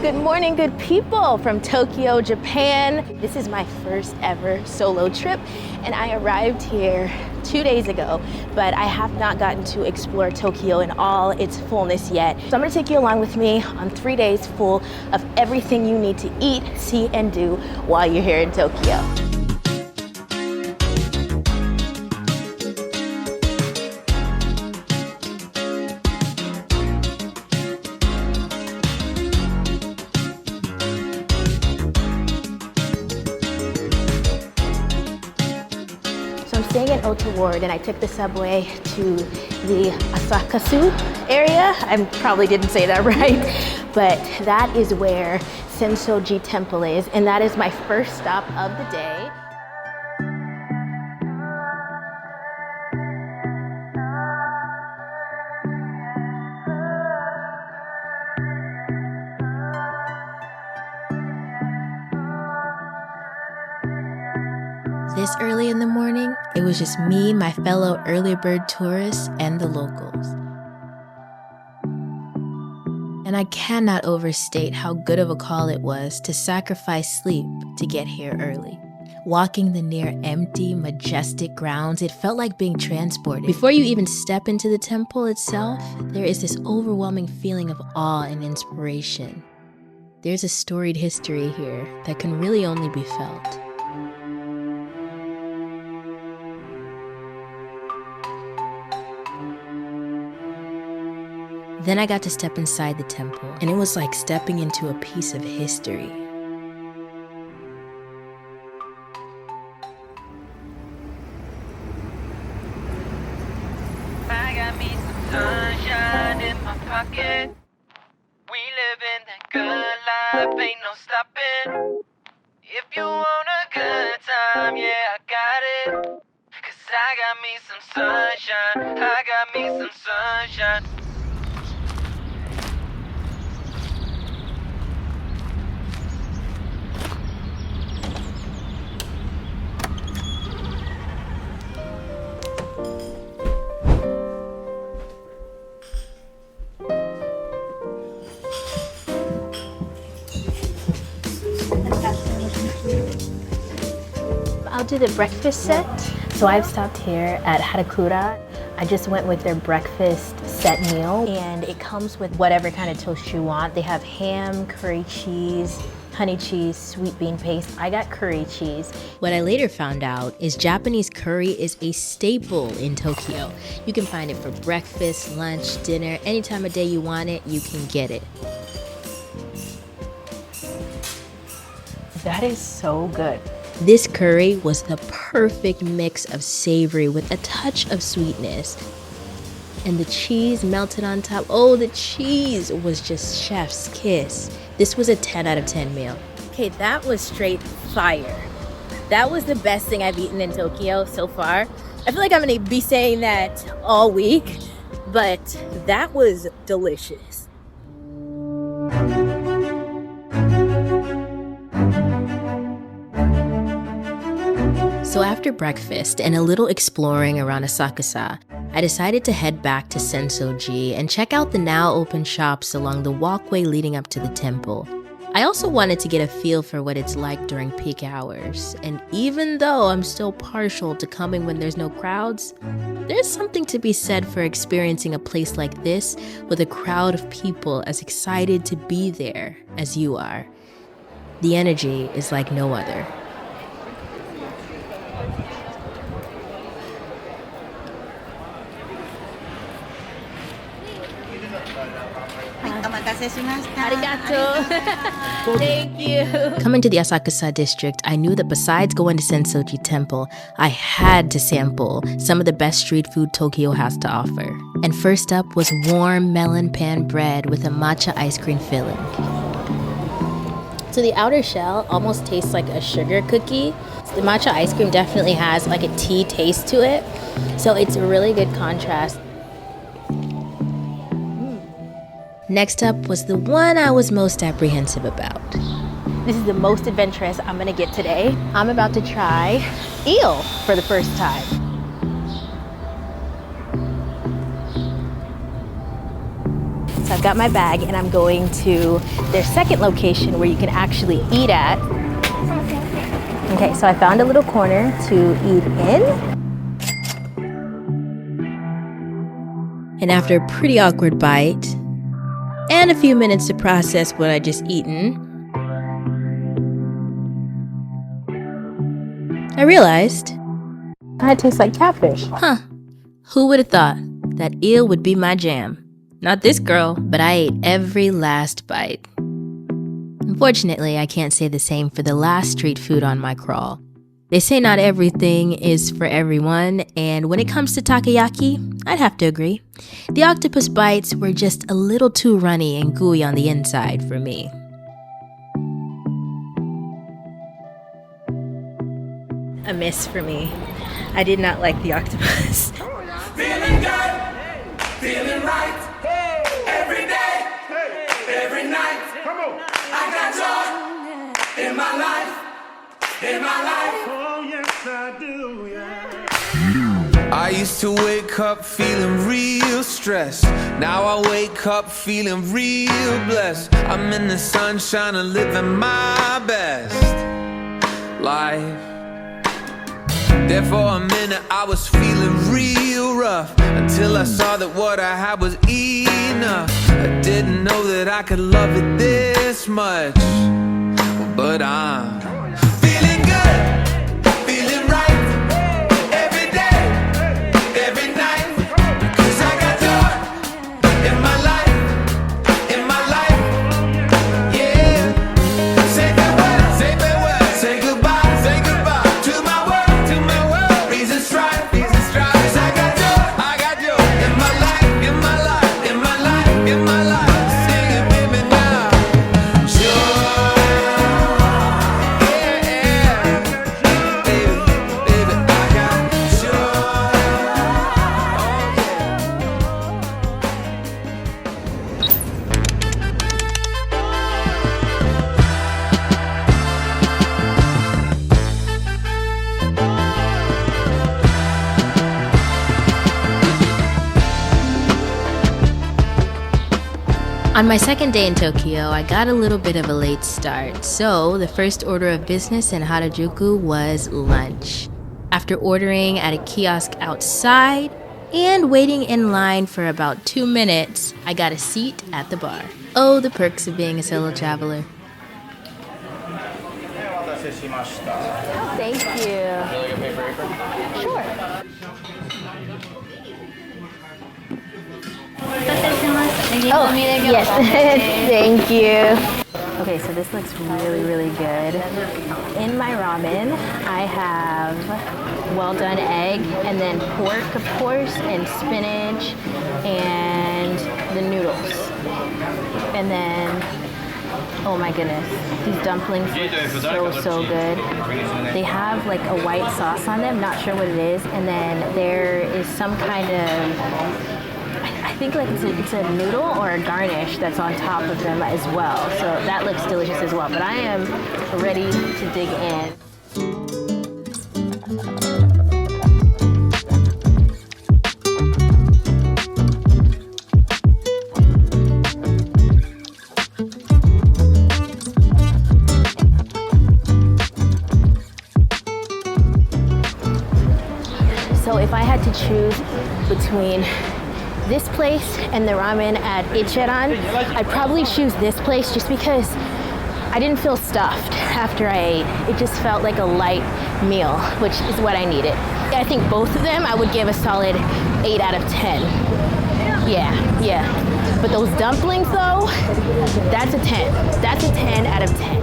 Good morning, good people from Tokyo, Japan. This is my first ever solo trip, and I arrived here 2 days ago, but I have not gotten to explore Tokyo in all its fullness yet. So I'm gonna take you along with me on 3 days full of everything you need to eat, see, and do while you're here in Tokyo. Staying in Ota Ward, and I took the subway to the Asakusa area. I probably didn't say that right, but that is where Sensoji Temple is, and that is my first stop of the day. This early in the morning, it was just me, my fellow early bird tourists, and the locals. And I cannot overstate how good of a call it was to sacrifice sleep to get here early. Walking the near empty, majestic grounds, it felt like being transported. Before you even step into the temple itself, there is this overwhelming feeling of awe and inspiration. There's a storied history here that can really only be felt. Then I got to step inside the temple, and it was like stepping into a piece of history. I got me some sunshine in my pocket. We live in that good life, ain't no stopping. If you want a good time, yeah, I got it. 'Cause I got me some sunshine, I got me some sunshine. I'll do the breakfast set. So I've stopped here at Harajuku. I just went with their breakfast set meal, and it comes with whatever kind of toast you want. They have ham, curry cheese, honey cheese, sweet bean paste. I got curry cheese. What I later found out is Japanese curry is a staple in Tokyo. You can find it for breakfast, lunch, dinner, any time of day you want it, you can get it. That is so good. This curry was the perfect mix of savory with a touch of sweetness. And the cheese melted on top. Oh, the cheese was just chef's kiss. This was a 10 out of 10 meal. Okay, that was straight fire. That was the best thing I've eaten in Tokyo so far. I feel like I'm gonna be saying that all week, but that was delicious. So after breakfast and a little exploring around Asakusa, I decided to head back to Sensoji and check out the now open shops along the walkway leading up to the temple. I also wanted to get a feel for what it's like during peak hours, and even though I'm still partial to coming when there's no crowds, there's something to be said for experiencing a place like this with a crowd of people as excited to be there as you are. The energy is like no other. Arigato. Thank you. Coming to the Asakusa district, I knew that besides going to Sensoji Temple, I had to sample some of the best street food Tokyo has to offer. And first up was warm melon pan bread with a matcha ice cream filling. So the outer shell almost tastes like a sugar cookie. The matcha ice cream definitely has like a tea taste to it. So it's a really good contrast. Next up was the one I was most apprehensive about. This is the most adventurous I'm gonna get today. I'm about to try eel for the first time. So I've got my bag and I'm going to their second location where you can actually eat at. Okay, so I found a little corner to eat in. And after a pretty awkward bite and a few minutes to process what I just eaten, I realized it tastes like catfish. Huh. Who would have thought that eel would be my jam? Not this girl, but I ate every last bite. Unfortunately, I can't say the same for the last street food on my crawl. They say not everything is for everyone, and when it comes to takoyaki, I'd have to agree. The octopus bites were just a little too runny and gooey on the inside for me. A miss for me. I did not like the octopus. Feeling good, feeling right, every day, every night. I got joy in my life, in my life. Oh yes I do, yeah. I used to wake up feeling real stressed. Now I wake up feeling real blessed. I'm in the sunshine and living my best life. There for a minute I was feeling real rough, until I saw that what I had was enough. I didn't know that I could love it this much, but I'm feeling good, feeling right, every day, every night. 'Cause I got joy in my life, yeah. Say farewell, say farewell, say goodbye, say goodbye to my world. On my second day in Tokyo, I got a little bit of a late start, so the first order of business in Harajuku was lunch. After ordering at a kiosk outside and waiting in line for about 2 minutes, I got a seat at the bar. Oh, the perks of being a solo traveler. Thank you. Sure. Oh, yes. Thank you. Okay, so this looks really, really good. In my ramen, I have well done egg, and then pork, of course, and spinach, and the noodles. And then, oh my goodness, these dumplings look so good. They have like a white sauce on them, not sure what it is, and then there is some kind of, I think like it's a noodle or a garnish that's on top of them as well. So that looks delicious as well. But I am ready to dig in. So if I had to choose between this place and the ramen at Ichiran, I'd probably choose this place just because I didn't feel stuffed after I ate. It just felt like a light meal, which is what I needed. I think both of them I would give a solid 8 out of 10. Yeah. But those dumplings though, that's a 10. That's a 10 out of 10.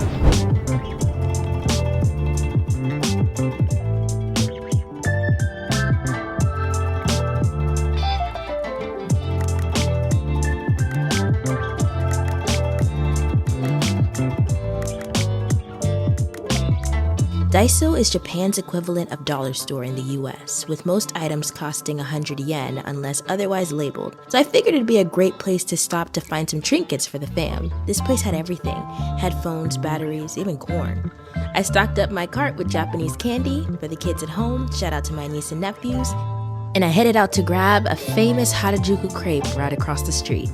Daiso is Japan's equivalent of dollar store in the US, with most items costing 100 yen unless otherwise labeled. So I figured it'd be a great place to stop to find some trinkets for the fam. This place had everything: headphones, batteries, even corn. I stocked up my cart with Japanese candy for the kids at home, shout out to my niece and nephews, and I headed out to grab a famous harajuku crepe right across the street.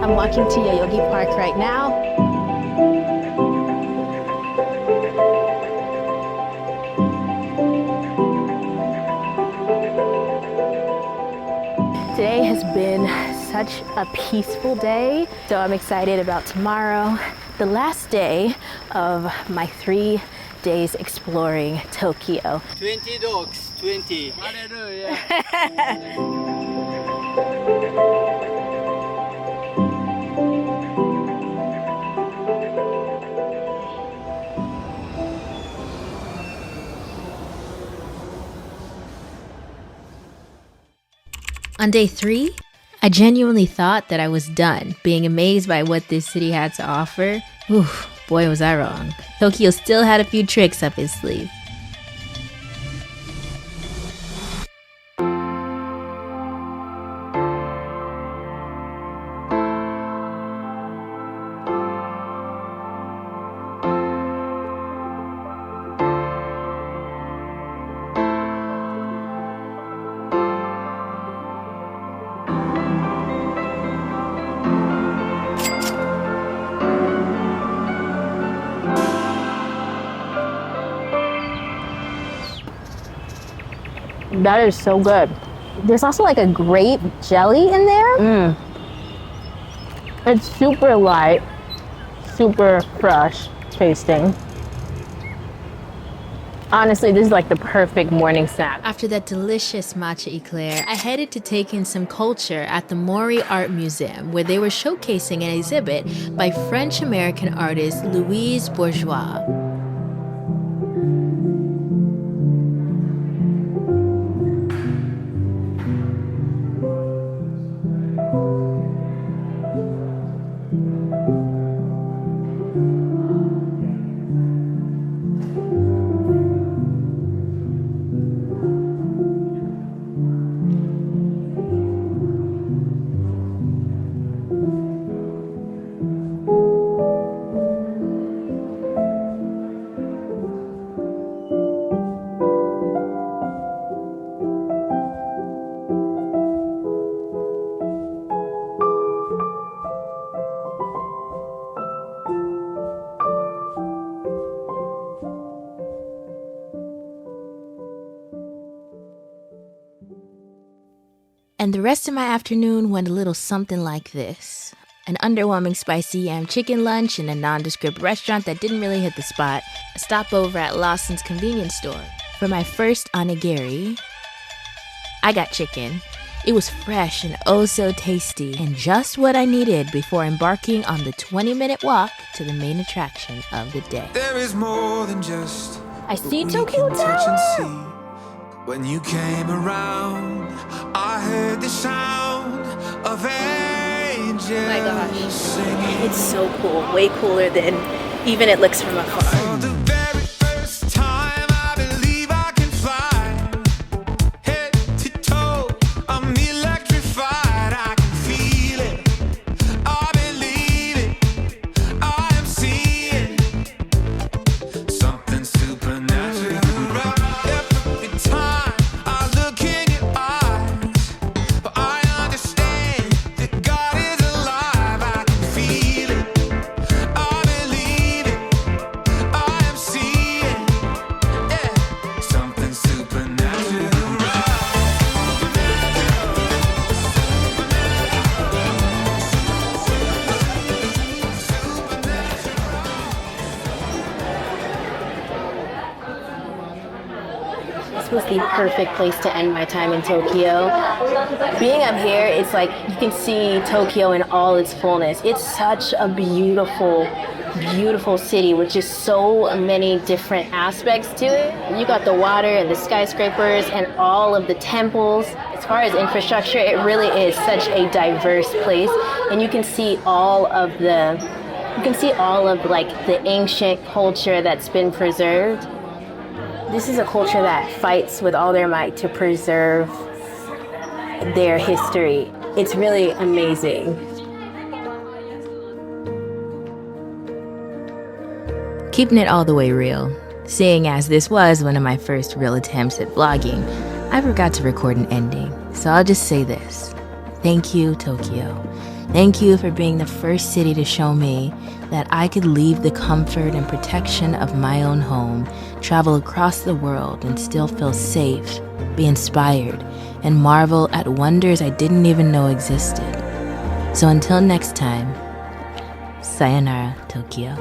I'm walking to Yoyogi Park right now. Today has been such a peaceful day, so I'm excited about tomorrow, the last day of my 3 days exploring Tokyo. 20 dogs, 20. Hallelujah. On day 3, I genuinely thought that I was done, being amazed by what this city had to offer. Oof, boy was I wrong. Tokyo still had a few tricks up his sleeve. That is so good. There's also like a grape jelly in there. It's super light, super fresh tasting. Honestly, this is like the perfect morning snack. After that delicious matcha eclair, I headed to take in some culture at the Mori Art Museum, where they were showcasing an exhibit by French-American artist Louise Bourgeois. And the rest of my afternoon went a little something like this. An underwhelming spicy yam chicken lunch in a nondescript restaurant that didn't really hit the spot. A stopover at Lawson's convenience store. For my first onigiri, I got chicken. It was fresh and oh so tasty, and just what I needed before embarking on the 20-minute walk to the main attraction of the day. There is more than just I see what we Tokyo can touch and Tower. see. When you came around, I heard the sound of angels My gosh. singing. It's so cool, way cooler than even it looks from afar. For the very first time, I believe I can fly. Head to toe, I'm electrified. I can feel it. this was the perfect place to end my time in Tokyo. Being up here, it's like you can see Tokyo in all its fullness. It's such a beautiful, beautiful city with just so many different aspects to it. You got the water and the skyscrapers and all of the temples. As far as infrastructure, it really is such a diverse place, and you can see all of like the ancient culture that's been preserved. This is a culture that fights with all their might to preserve their history. It's really amazing. Keeping it all the way real, seeing as this was one of my first real attempts at vlogging, I forgot to record an ending, so I'll just say this. Thank you, Tokyo. Thank you for being the first city to show me that I could leave the comfort and protection of my own home, travel across the world and still feel safe, be inspired, and marvel at wonders I didn't even know existed. So until next time, sayonara, Tokyo.